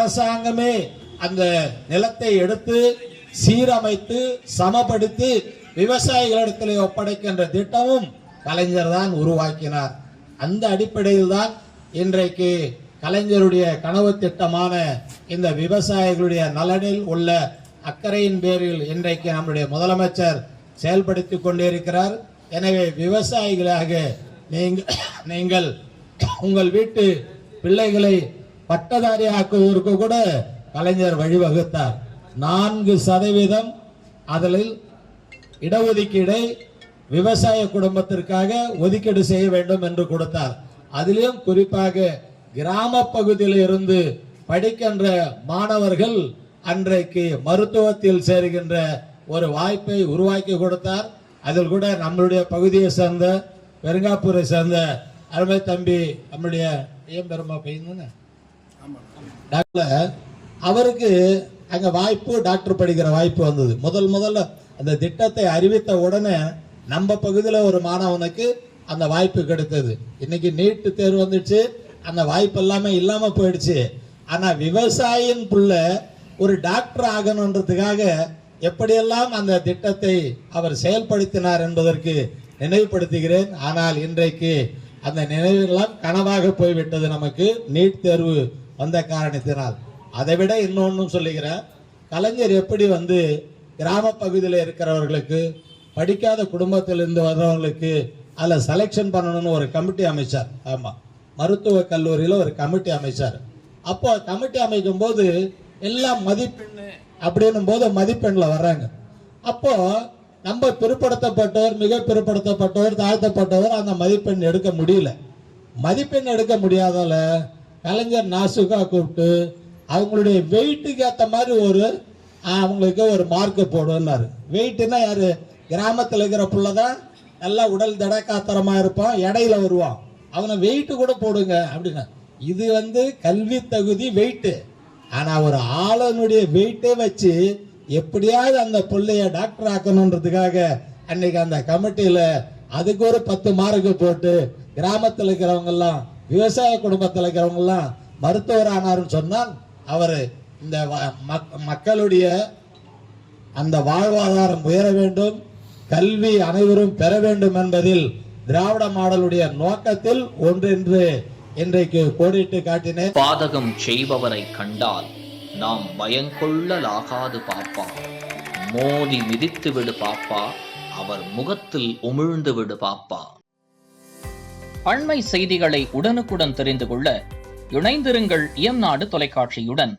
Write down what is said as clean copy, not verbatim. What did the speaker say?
அரசாங்கமே அந்த நிலத்தை எடுத்து சீரமைத்து சமப்படுத்தி விவசாயிகளிடத்தில் ஒப்படைக்கின்ற திட்டமும் கலைஞர் தான் உருவாக்கினார். அந்த அடிப்படையில் தான் இன்றைக்கு கலைஞருடைய கனவு திட்டமான இந்த விவசாயிகளுடைய நலனில் உள்ள அக்கறையின் பேரில் இன்றைக்கு நம்முடைய முதலமைச்சர் செயல்படுத்தி கொண்டிருக்கிறார். எனவே விவசாயிகளாக நீங்கள் உங்கள் வீட்டு பிள்ளைகளை பட்டதாரி ஆக்குவதற்கு கூட கலைஞர் வழிவகுத்தார். 4% அதில் இடஒதுக்கீடை விவசாய குடும்பத்திற்காக ஒதுக்கீடு செய்ய வேண்டும் என்று கொடுத்தார். அதிலும் குறிப்பாக கிராம பகுதியில் இருந்து படிக்கின்ற மாணவர்கள் அன்றைக்கு மருத்துவத்தில் சேருகின்ற ஒரு வாய்ப்பை உருவாக்கி கொடுத்தார். அதில் கூட நம்மளுடைய பகுதியை சேர்ந்த பெருங்காப்பூரை சேர்ந்த அருமை தம்பி நம்முடைய பெருமா பையன் டாக்டர், அவருக்கு அங்க வாய்ப்பு டாக்டர் படிக்கிற வாய்ப்பு வந்தது. முதல்ல அந்த திட்டத்தை அறிவித்த உடனே நம்ம பகுதியில் ஒரு மாணவனுக்கு அந்த வாய்ப்பு கிடைத்தது. இன்னைக்கு நீட் தேர்வு வந்துடுச்சு, அந்த வாய்ப்பு எல்லாமே இல்லாம போயிடுச்சு. ஆனா விவசாயியின் புள்ள ஒரு டாக்டர் ஆகணுன்றதுக்காக எப்படியெல்லாம் அந்த திட்டத்தை அவர் செயல்படுத்தினார் என்பதற்கு நினைவுபடுத்துகிறேன். ஆனால் இன்றைக்கு அந்த நினைவுகளெல்லாம் கனவாக போய்விட்டது நமக்கு நீட் தேர்வு வந்த காரணத்தினால். அதை விட இன்னொன்னும் சொல்லுகிறேன், கலைஞர் எப்படி கிராம பகுதியில் இருக்கிறவர்களுக்கு படிக்காத குடும்பத்திலிருந்து வர்றவங்களுக்கு அதில் செலெக்ஷன் பண்ணணும்னு ஒரு கமிட்டி அமைச்சார். ஆமாம், மருத்துவக் கல்லூரியில் ஒரு கமிட்டி அமைச்சார். அப்போ கமிட்டி அமைக்கும் போது எல்லாம் மதிப்பெண் அப்படின்னும் போது மதிப்பெண்ணில் வர்றாங்க. அப்போ நம்ம பிற்படுத்தப்பட்டவர், மிக பிற்படுத்தப்பட்டவர், தாழ்த்தப்பட்டவர் அந்த மதிப்பெண் எடுக்க முடியல. மதிப்பெண் எடுக்க முடியாதால கலைஞர் நாசுக்கா கூப்பிட்டு அவங்களுடைய வெயிட்டுக்கு ஏற்ற மாதிரி அவங்களுக்கு ஒரு மார்க் போடுவார். வெயிட்னா யாரு? கிராமத்தில் இருக்கிற புள்ளதான் நல்லா உடல் திடக்காத்திரமா இருப்பான், இடையில வருவான், அவனை வெயிட்டு கூட போடுங்க அப்படின்னா. இது கல்வி தகுதி வெயிட்டு. ஆனா ஒரு ஆளனுடைய வெயிட்டே வச்சு எப்படியாவது அந்த பிள்ளைய டாக்டர் ஆக்கணுன்றதுக்காக அன்னைக்கு அந்த கமிட்டியில அதுக்கு ஒரு 10 மார்க்கு போட்டு கிராமத்தில் இருக்கிறவங்க எல்லாம், விவசாய குடும்பத்தில் இருக்கிறவங்க எல்லாம் மருத்துவர் ஆனார்னு சொன்னால் அவர் இந்த மக்களுடைய அந்த வாழ்வாதாரம் உயர வேண்டும், கல்வி அனைவரும் பெற வேண்டும் என்பதில் திராவிட மாடலுடைய நோக்கத்தில் ஒன்றென்று இன்றைக்கு கோடிட்டு காட்டினேன். பாதகம் செய்பவரை கண்டால் நாம் பயங்கொள்ளலாகாது பாப்பா, மோதி மிதித்து விடு பாப்பா, அவர் முகத்தில் உமிழ்ந்து விடு பாப்பா. அண்மை செய்திகளை உடனுக்குடன் தெரிந்து கொள்ள இணைந்திருங்கள் இயம்நாடு தொலைக்காட்சியுடன்.